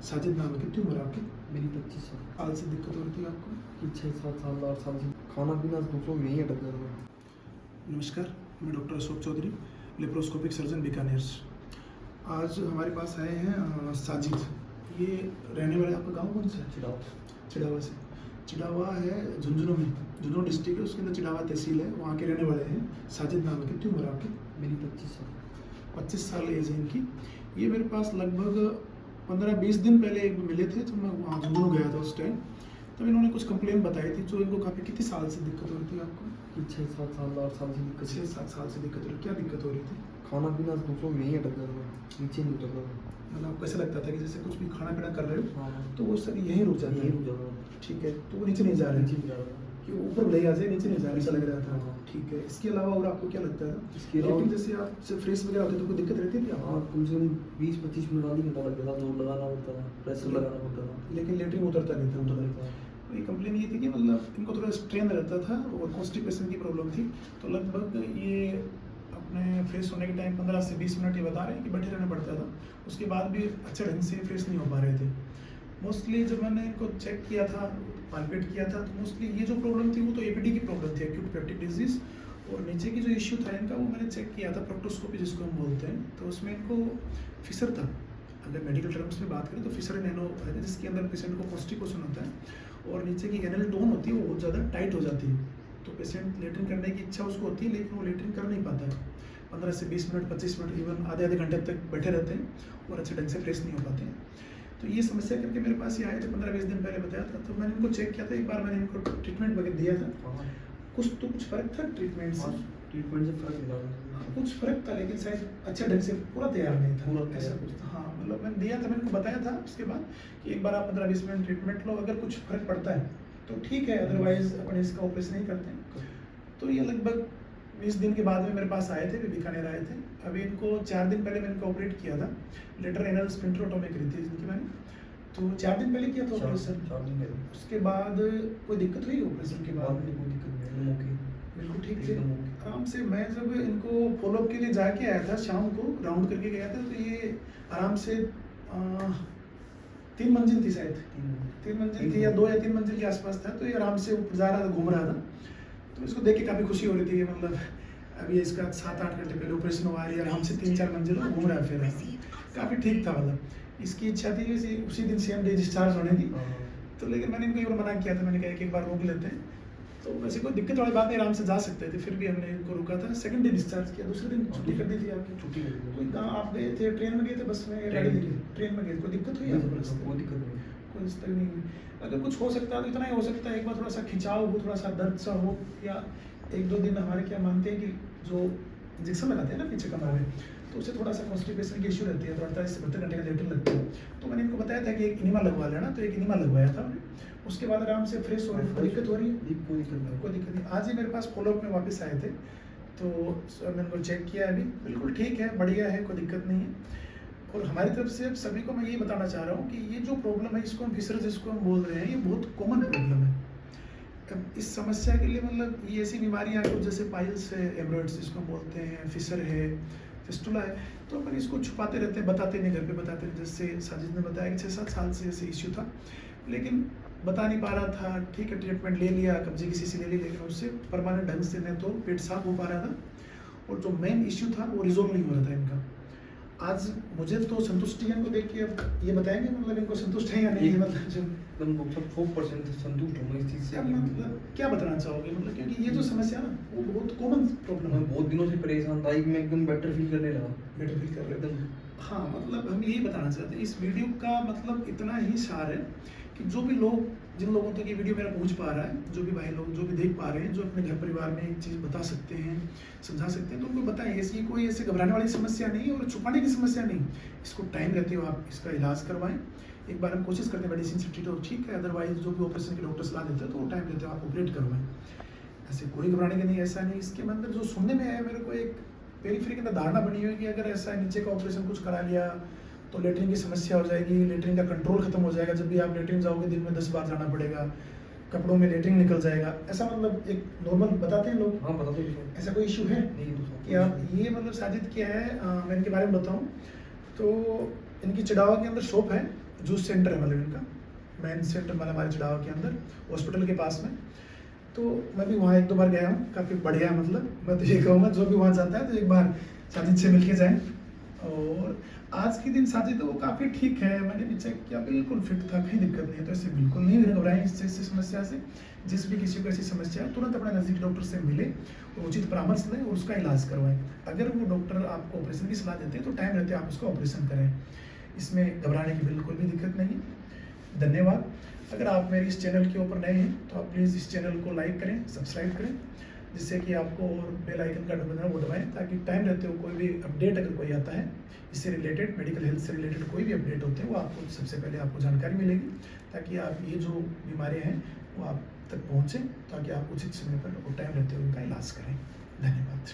साजिद नाम है, कितनी उम्र है आपकी? मेरी 25 साल हाल से दिक्कत होती है आपको? की 6-7 साल 8 साल से खाना पीना दूसरों में नहीं अटक जा रहा है। नमस्कार, मैं doctor Ashok Chaudhary, laparoscopic surgeon Bikaner. आज हमारे पास आए हैं साजिद। ये रहने वाले, आपका गांव कौन सा है? चिड़ावा से। चिड़ावा है झुंझुनू में, झुंझुनू डिस्ट्रिक्ट है, उसके अंदर चिड़ावा तहसील है, वहाँ के रहने वाले हैं। साजिद नाम है, कितनी उम्र है आपकी? मेरी 25 साल 25 साल एज है इनकी। ये मेरे पास लगभग 15-20 दिन पहले एक मिले थे, जब मैं वहाँ झुंझुनू गया था उस टाइम। तब इन्होंने कुछ कंप्लेन बताई थी, जो इनको काफ़ी, कितने साल से दिक्कत हो रही थी आपको? कि 6-7 साल 8 साल से दिक्कत 6-7 साल से दिक्कत हो रही, क्या दिक्कत हो रही थी? खाना पीना दूसरों में नहीं अटक जा रहा है, नीचे नहीं उतर रहा है। मतलब आपको ऐसा लगता था कि जैसे कुछ भी खाना पीना कर रहे हो हाँ तो वो सर यहीं रुक जाता यही है? रुक जा रहा है, ठीक है, तो वो नीचे नहीं जा रहे नीचे हैं नहीं जा रहा है। कि ऊपर ले आ जाए, नीचे नहीं जा रहा, ऐसा लग रहा था? हाँ। ठीक है, इसके अलावा और आपको क्या लगता है? इसके अलावा लेकिन जैसे आप जब फ्रेश वगैरह होते तो कोई दिक्कत रहती थी आपको? हाँ, कम से कम 20-25 मिनट आधी घंटा लगता था, जोर लगाना पड़ता था, प्रेशर लगाना पड़ता था, लेकिन लेटरिन उतरता नहीं था? उतर लेता था। ये कंप्लेन ये थी कि मतलब इनको थोड़ा स्ट्रेन रहता था और कॉन्स्टिपेशन की प्रॉब्लम थी, तो लगभग ये अपने फ्रेश होने के टाइम 15 से 20 मिनट ये बता रहे हैं कि बैठे रहना पड़ता था। उसके बाद भी अच्छे ढंग से फ्रेश नहीं हो पा रहे थे। मोस्टली जब मैंने इनको चेक किया था, पालपेट किया था, तो मोस्टली ये जो प्रॉब्लम थी वो तो एपीडी की प्रॉब्लम थी, एक्यूट पेप्टिक डिजीज। और नीचे की जो इश्यू था इनका, वो मैंने चेक किया था, प्रोक्टोस्कोपी जिसको हम बोलते हैं, तो उसमें इनको फिशर था। अगर मेडिकल टर्म्स में बात करें तो फिशर नैनो है, जिसके अंदर पेशेंट को कॉन्स्टिपेशन होता है और नीचे की एनल टोन होती है वो बहुत ज़्यादा टाइट हो जाती है, तो पेशेंट लेटरिन करने की इच्छा उसको होती है, लेकिन वो लेटरिन कर नहीं पाता है। 15 से 20 मिनट, 25 मिनट, इवन आधे घंटे तक बैठे रहते हैं और अच्छे ढंग से फ्रेश नहीं हो पाते हैं। तो ये समस्या करके मेरे पास ये आए थे, 15-20 दिन पहले बताया था, तो मैंने इनको चेक किया था। एक बार मैंने इनको ट्रीटमेंट वगैरह दिया था, कुछ फर्क था ट्रीटमेंट से? ट्रीटमेंट से फर्क नहीं लगा, कुछ फर्क था, लेकिन शायद अच्छे ढंग से पूरा तैयार नहीं था, पूरा ऐसा कुछ था। हाँ, मतलब मैंने दिया था, मैंने इनको बताया था उसके बाद कि एक बार आप 15-20 मिनट ट्रीटमेंट लो, अगर कुछ फर्क पड़ता है तो ठीक है, अदरवाइज अपन इसका ऑपरेशन नहीं करते हैं। तो ये लगभग 20 दिन के बाद में मेरे पास आए थे, वे बीकानेर आए थे। अभी इनको 4 दिन पहले मैंने इनको ऑपरेट किया था, लेटर एनल स्फिंक्टरोटोमी करी थी इनकी मैंने, तो 4 दिन पहले किया था ऑपरेशन। 4 दिन पहले। उसके बाद कोई दिक्कत हुई ऑपरेशन के बाद? कोई दिक्कत नहीं, ओके, बिल्कुल ठीक थे, एकदम ओके। आराम से। मैं जब इनको फॉलोअप के लिए जाके आया था, शाम को राउंड करके गया था, तो ये आराम से 3 मंजिल थी शायद, 3 मंजिल थी या 2 या 3 मंजिल के आसपास था, तो ये आराम से ऊपर जा रहा था, घूम रहा था। तो इसको देख के काफ़ी खुशी हो रही थी कि मतलब अभी इसका 7-8 घंटे पहले ऑपरेशन हुआ है, आराम से 3-4 मंजिल घूम रहा है, फिर काफ़ी ठीक था। मतलब इसकी इच्छा थी कि उसी दिन सेम डे डिस्चार्ज होने की, तो लेकिन मैंने इनको एक बार मना किया था, मैंने कहा कि एक बार रोक लेते हैं, तो वैसे कोई दिक्कत वाली बात नहीं, आराम से जा सकते थे, फिर भी हमने इनको रोका था। सेकंड डे डिस्चार्ज किया, दूसरे दिन छुट्टी कर दी थी आपकी? छुट्टी कर दी। कोई कहाँ आप गए थे, ट्रेन में गए थे, बस में, गाड़ी लेके? ट्रेन में गए, कोई दिक्कत हुई आपको? कोई दिक्कत नहीं, कोई इस तरह नहीं हुई। अगर कुछ हो सकता है तो इतना ही हो सकता है, एक बार थोड़ा सा खिंचाव हो, थोड़ा सा दर्द सा हो, या 1-2 दिन हमारे क्या मानते हैं कि जो इंजेक्शन लगाते हैं ना पीछे कमर में, तो उससे थोड़ा सा कॉन्स्टिपेशन की इशू रहती है, तो 48 से 72 घंटे का लेटर लगता है। तो मैंने इनको बताया था कि एक इनिमा लगवा लेना, तो एक इनिमा लगवाया था मैंने। उसके बाद आराम से फ्रेश हो रही। कोई दिक्कत हो रही है? कोई दिक्कत नहीं। कोई दिक्कत नहीं। आज ही मेरे पास फॉलोअप में वापस आए थे, तो मैंने उनको चेक किया, अभी बिल्कुल ठीक है, बढ़िया है, कोई दिक्कत नहीं है। और हमारी तरफ से अब सभी को मैं ये बताना चाह रहा हूँ कि ये जो प्रॉब्लम है, इसको हम फिशर जिसको हम बोल रहे हैं, ये बहुत कॉमन प्रॉब्लम है। अब इस समस्या के लिए मतलब ये ऐसी बीमारियाँ हैं जैसे पाइल्स है, एम्ब्रॉइड्स जिसको हम बोलते हैं, फिशर है, फिस्टुला है, तो अपन इसको छुपाते रहते हैं, बताते नहीं, घर पे बताते नहीं। जैसे साजिद ने बताया कि 6-7 साल से ऐसे इश्यू था, लेकिन बता नहीं पा रहा था। ठीक है, ट्रीटमेंट ले लिया, कब्जे की शीशी ले ली, लेकिन उससे परमानेंट ढंग से न तो पेट साफ हो पा रहा था, और जो मेन इश्यू था वो रिजोल्व नहीं हो रहा था इनका। आज मुझे तो संतुष्टि है इनको देख के। अब ये बताएंगे मतलब इनको संतुष्ट है या नहीं, मतलब जो एकदम 100% संतुष्ट हूँ मैं इस चीज़ से। मतलब क्या बताना चाहोगे, मतलब क्योंकि ये जो समस्या ना वो बहुत कॉमन प्रॉब्लम है। मैं बहुत दिनों से परेशान था, मैं एकदम बेटर फील करने लगा, बेटर फील कर रहे हो? एकदम। हाँ, मतलब हम यही बताना चाहते हैं, इस वीडियो का मतलब इतना ही सार है कि जो भी लोग, जिन लोगों तक ये वीडियो मेरा पहुंच पा रहा है, जो भी भाई लोग जो भी देख पा रहे हैं, जो अपने घर परिवार में एक चीज़ बता सकते हैं, समझा सकते हैं, तो उनको बताएं। ऐसी कोई ऐसे घबराने वाली समस्या नहीं है और छुपाने की समस्या नहीं। इसको टाइम रहते हो आप इसका इलाज करवाएं। एक बार हम कोशिश करते हैं मेडिसिन से ट्रीट हो, ठीक है, अदरवाइज जो भी ऑपरेशन के डॉक्टर सलाह देते हैं तो वो टाइम रहते हो आप ऑपरेट करवाएं। ऐसे कोई घबराने का नहीं, ऐसा नहीं। इसके अंदर जो सुनने में आया, मेरे को एक पेरीफेरी के अंदर धारणा बनी हुई है कि अगर ऐसा नीचे का ऑपरेशन कुछ करा लिया तो लेटरिन की समस्या हो जाएगी, लेटरिन का कंट्रोल खत्म हो जाएगा, जब भी आप लेटरिन जाओगे दिन में 10 बार जाना पड़ेगा, कपड़ों में लेटरिन निकल जाएगा, ऐसा मतलब एक नॉर्मल बताते हैं लोग। हाँ, बताते हैं। ऐसा कोई इशू है नहीं तो कि आप ये मतलब साजिद क्या है, मैं इनके बारे में बताऊं तो इनकी चिड़ावा के अंदर शॉप है, जूस सेंटर है मतलब इनका मेन सेंटर मतलब हमारे चिड़ावा के अंदर हॉस्पिटल के पास में। तो मैं भी वहाँ 1-2 बार गया हूँ, काफ़ी बढ़िया है। मतलब मैं तो ये कहूँगा जो भी वहाँ जाता है तो एक बार साजिद से मिल के जाएँ। और आज के दिन साजिद तो वो काफ़ी ठीक है, मैंने भी चेक किया, बिल्कुल फिट था, कहीं दिक्कत नहीं है। तो ऐसे बिल्कुल नहीं घबराएं इस चीज़ से, समस्या से। जिस भी किसी को ऐसी समस्या है तुरंत अपने नज़दीकी डॉक्टर से मिले और उचित परामर्श लें और उसका इलाज करवाएं। अगर वो डॉक्टर आपको ऑपरेशन की सलाह देते हैं तो टाइम रहते आप उसका ऑपरेशन करें, इसमें घबराने की बिल्कुल भी दिक्कत नहीं है। धन्यवाद। अगर आप मेरे इस चैनल के ऊपर नए हैं तो आप प्लीज़ इस चैनल को लाइक करें, सब्सक्राइब करें, जिससे कि आपको और बेल आइकन का बटन वो दबाएं ताकि टाइम रहते हो कोई भी अपडेट अगर कोई आता है इससे रिलेटेड, मेडिकल हेल्थ से रिलेटेड कोई भी अपडेट होते हैं वो आपको सबसे पहले आपको जानकारी मिलेगी, ताकि आप ये जो बीमारियां हैं वो आप तक पहुँचें, ताकि आप उचित समय पर और टाइम रहते हुए उनका इलाज करें। धन्यवाद।